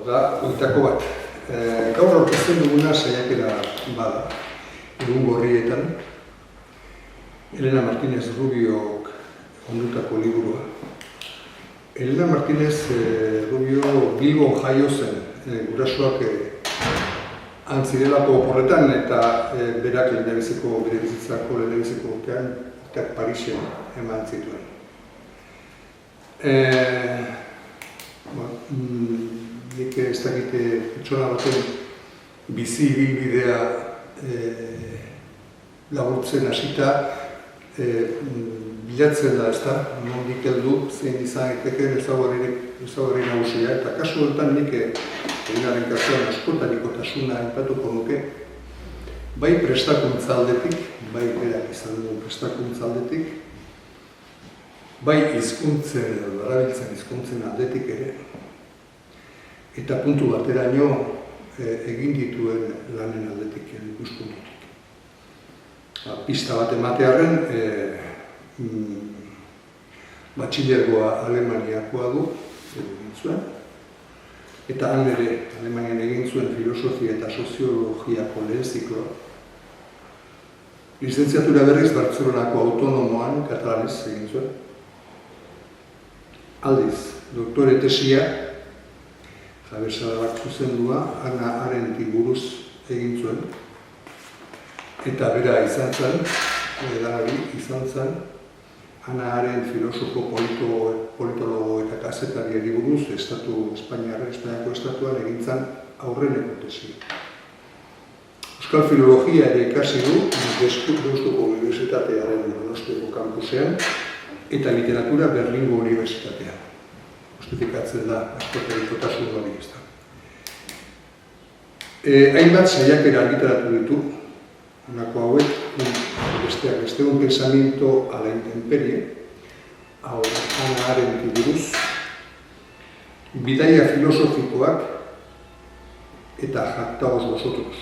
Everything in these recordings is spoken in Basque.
da, oitako bat. Gaur aurkezten duguna saiakera bada, egungo horrietan. Elena Martínez Rubiok ondutako liburua. Elena Martínez Rubio Bilbon jaio zen, gurasoak antzirelako oporretan eta berak bere bizitzako lehenbiziko urtean Parisen eman zituen. Nik ez dakite pertsona baten bizi ibilbidea laburtzen hasita bilatzen da, ezta, nondik heldu, zein izan egiteken ezaugarri nagusia, eta kasu honetan nik eginaren kasuan askotarikotasuna aipatuko nuke, bai prestakuntza aldetik, bai berak izan dugu prestakuntza aldetik, bai hizkuntzen edo erabiltzen hizkuntzen aldetik ere, eta puntu bateraino egin dituen lanen aldetik ikuspuntutik. Pista bat ematearren, batxilergoa Alemaniakoa du, egin zuen, eta han ere Alemanian egin zuen filosofia eta soziologiako lehen zikloa. Lizentziatura berriz Bartzelonako autonomoan katalanez egin zuen. Aldiz, doktore tesia, Javier Sadabak zuzendua, Hannah Arendti buruz egin zuen. Eta bera izan zen, Hannah Arendt filosofo, politologo eta kazetariari buruz, Espainiako estatuan egin zen aurreneko tesia. Euskal filologia ere ikasi du, Deustuko Unibertsitatearen Donostiko kampusean, eta literatura Berlingo Unibertsitatean. Justifikatzen da, askotarikotasun hori ez da. Hainbat saiakera argitaratu ditu, honako hauek, besteak beste, un pensamiento a la intemperie, Hannah Arendti buruz, bidaia filosofikoak eta jactaos vosotros.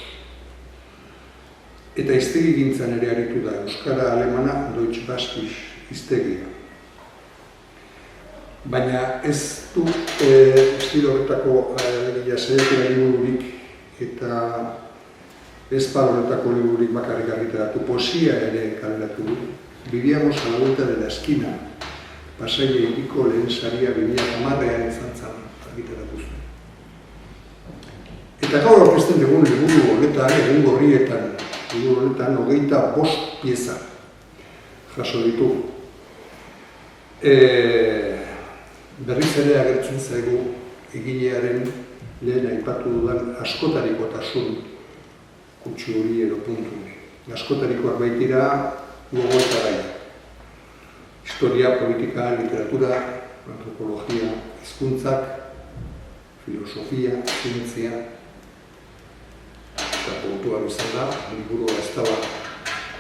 Eta hiztegigintzan ere aritu da, euskara alemana Deutsch Baskisch hiztegia. Baina ez du estilo horretako saiakera libururik eta ez horretako libururik bakarrik argitaratu, poesia ere kaleratu du. Vivíamos a la vuelta de la esquina, Pasaia hiriko lehen saria 2010ean izan zen argitaratu zuen. Eta gaur aurkezten dugun liburu honetan, egungo horrietan, liburu honetan 25 pieza jaso ditu. Berriz ere agertzen zaigu egilearen lehen aipatu dudan askotarikotasun kutsu hori edo puntu hori. Askotarikoak baitira gogoeta gaia. Historia, politika, literatura, antropologia, hizkuntzak, filosofia, zientzia, eta puntua bizan da, liburua ez daba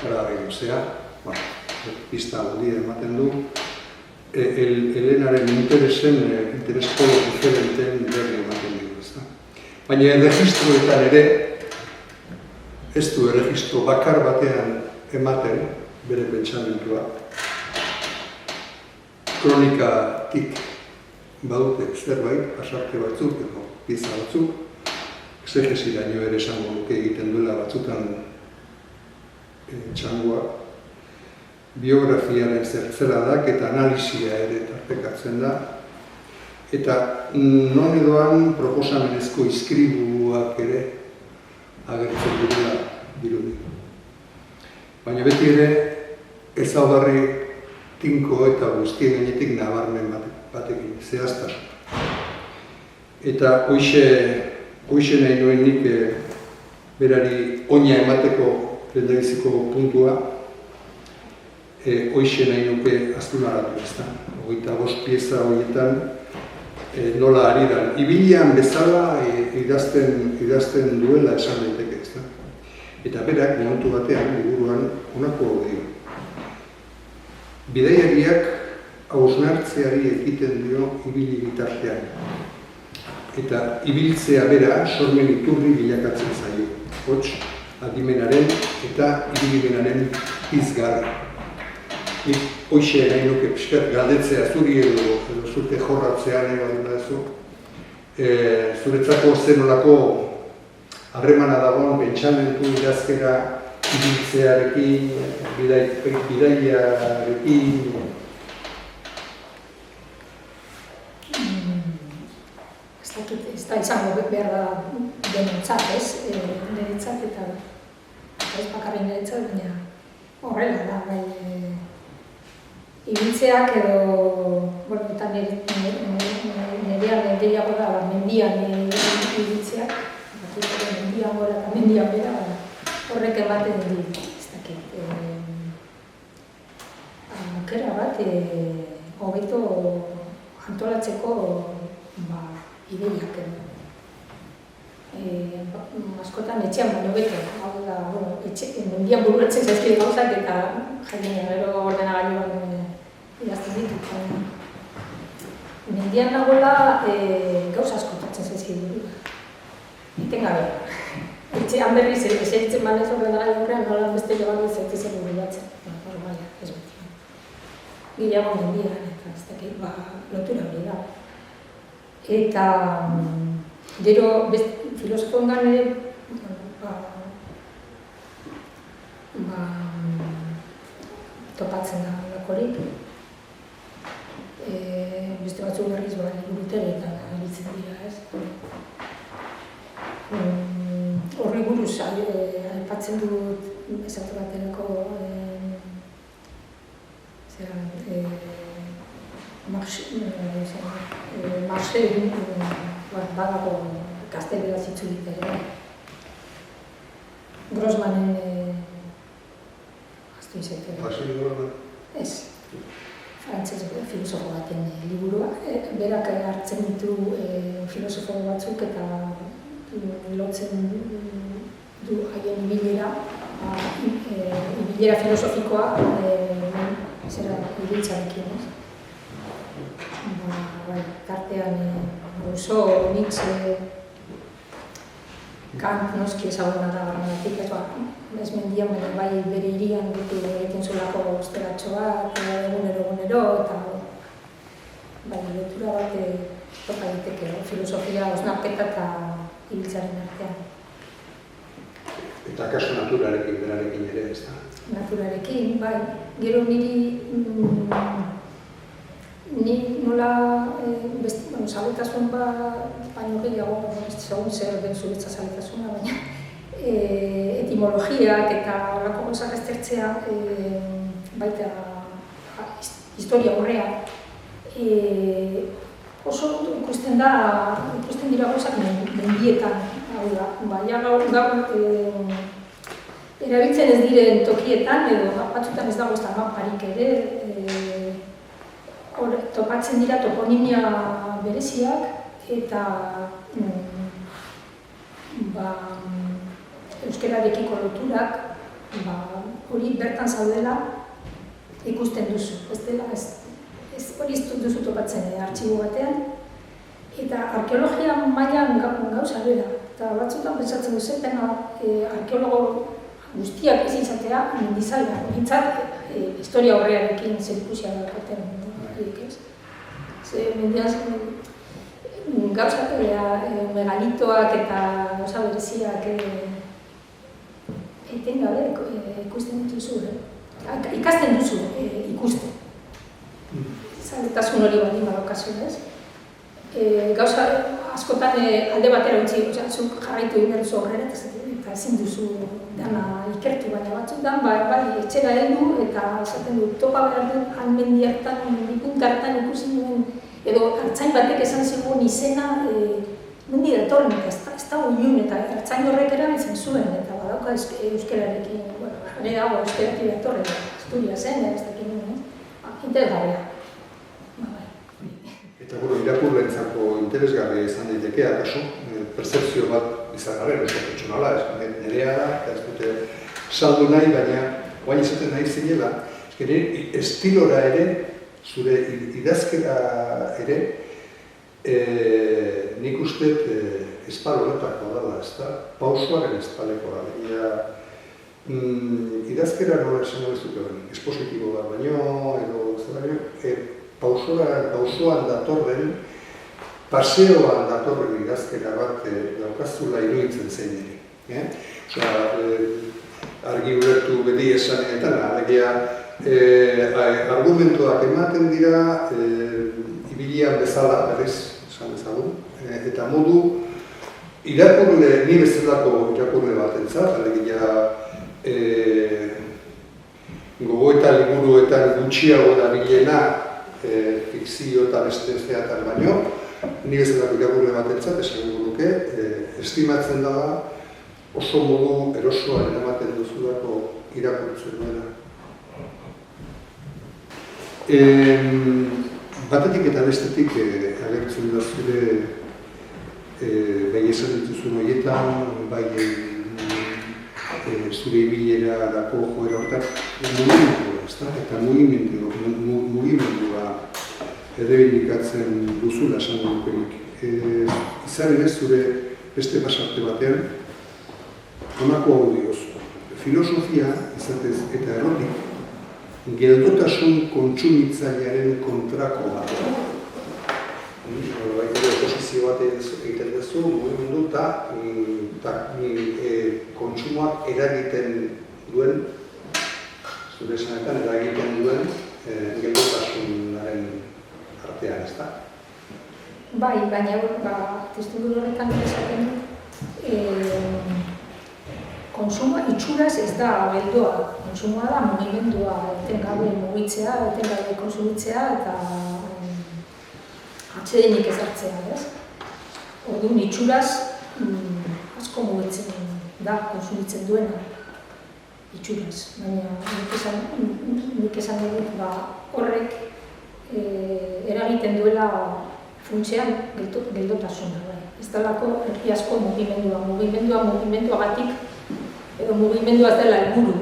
paragarri pista handia ematen du, Helenaren interes polo diferenten berri ematen dugu, ez da. Baina erregistroetan ere, ez du erregistro bakar batean ematen bere pentsamentua. Kronikatik badute zerbait, pasarte batzuk edo pieza batzuk, exegesiraino ere esango nuke egiten duela batzutan txangoa, biografiaren zertzeladak eta analisia ere tartekatzen da, eta non edoan proposamenezko izkribuak ere agertzen dira dirudi. Baina beti ere ezaugarri tinko eta guztien gainetik nabarmen batekin, zehaztasun. Eta hoxe nahi nuen nik berari oina emateko lehendabiziko puntua, hoxe nahi nuke azpimarratu ez da. 25 pieza horietan nola ari da. Ibilian bezala idazten duela esan daiteke ez da. Eta berak momentu batean, liburuan, honako dio. Bidaiariak hausnartzeari ekiten dio ibili bitartean. Eta ibiltzea bera sormen iturri bilakatzen zaio. Hots, adimenaren eta ibilimenaren pizgarri. Hoxe nahi nuke pixkat galdetzea zuri edo zute jorratzea nahi bat duzu. zuretzako zenolako harremana dagoen pentsamentu idazkera ibiltzearekin, bidaiarekin. Ez da izango behar da denontzat, ez? Niretzat eta ez bakarrik niretzat, baina horrela da, bai. Ibiltzeak edo, bueno, eta nirean gehiago da, mendian ibiltzeak, mendian gora eta mendian bera, horrek ematen dit, ez dakit, aukera bat, hobeto antolatzeko ideiak edo. Askotan etxean baino beto, hau da, mendian bururatzen zaizkide gauzak eta jainen gero ordenagailuan idazten ditut. Mendian nagoela gauza askotatzen zaizkide burura. Etengabe. Etxean berriz esertzen banez ordenagailu horrean nola beste joan zaitzen bururatzen. Normala, ez beti. Gehiago mendian eta ez dakit, lotura hori da. Eta gero filosofoengan ere topatzen da lakorik. Beste batzuk berriz liburutegitan aritzen dira, ez? Horri buruz aipatzen dut esate baterako Marxel badago gazteleraz itzulik ere. Grossmanen aztu izaitu. Marxel Grossman? Ez. Frantzez filosofo baten liburua. Berak hartzen ditu filosofo batzuk eta lotzen du haien ibilera filosofikoa ibiltzarekin, ez? Tartean Rousseau, Nietzsche, Kant noski ezaguna da barrengatik, ez mendian, baina bai bere hirian beti egiten zuelako osteratxo bat, egunero, eta bai, lotura bat topa diteke, filosofia osnarketa eta ibiltzaren artean. Eta kasu naturarekin, berarekin ere, ez da? Naturarekin, bai. Gero ni nola zaletasun baino gehiago, segun zer den zuretza zaletasuna, baina etimologiak eta horrako gauzak aztertzea baita historia horrean oso ikusten dira gauzak mendietan, hau da, baina gaur erabiltzen ez diren tokietan edo batzutan ez dago ez da maparik ere, topatzen dira toponimia bereziak eta euskararekiko loturak hori bertan zaudela ikusten duzu. Hori ez duzu topatzen artxibo batean. Eta arkeologia mailan gauza bera. Eta batzutan pentsatzen duzetena arkeologo guztiak ez izatea mendizaila. Bintzat historia horrearekin zerikusia dagoetan. Mendian gauza megalitoak eta gauza bereziak etengabe ikusten dituzu, ikasten duzu ikusten. Zaletasun hori baldin badaukazu, ez? Gauza askotan alde batera utzi, zuk jarraitu egin behar duzu horrela eta ezin duzu dana ikertu, baina batzutan bai etxera heldu eta esaten du topa behar dut almendi hartan, punta hartan ikusi nuen edo hartzain batek esan zigun izena mendi datorren eta ez da uiun eta hartzain horrek erabiltzen zuen eta badauka euskararekin, nire dago euskaratik datorren, Asturiasen, ez dakit nuen, interesgarria. Eta irakurlentzako interesgarria izan daiteke, akaso, percepzio bat izan garen, oso pertsonala, nirea da, eta ez dute saldu nahi, baina guain izaten nahi zinela, estilora ere, zure idazkera ere, nik uste espaloretako dala, ez da, pausoaren espaleko da, idazkera nola esango ez dute, espositibo da baino, edo, pausoan datorren paseoan datorren idazkera bat daukazula iruditzen zein ere. Argi ulertu beti esaneetan, alegia argumentuak ematen dira ibilian bezala, berriz, esan ezagun, eta modu irakurle, ni bezalako irakurle batentzat, alegia gogoeta liburuetan gutxiago dabilena fikzio eta beste zeatan baino, ni bezalako irakurle batentzat, esan guruke, estimatzen da oso modu erosoan eramaten duzulako irakurtzen duena. Batetik eta bestetik agertzen da zure bai esan dituzun horietan, bai zure ibilera dako joera horretan mugimendua, eta mugimendua errebindikatzen duzula esango dukenik. Izan ere zure beste pasarte batean, honako hau diozu. Filosofia, izatez eta errotik, geldotasun kontsumitzailearen kontrako bat. Oposizio bat egiten duzu, mugimendu eta kontsumoak eragiten duen, zure esanetan eragiten duen geldotasunaren artean, ez da? Bai, baina testuinguru horretan esaten kontsumoa itxuraz ez da geldoa. Kontsumoa da mugimendua, etengabe mugitzea, etengabe kontsumitzea eta atsedenik ez hartzea, ez? Orduan itxuraz asko mugitzen da, kontsumitzen duena itxuraz. Baina nik esan dut horrek eragiten duela funtsean geldotasuna. Ez dalako erdi asko mugimenduagatik edo mugimendua ez dela helburu.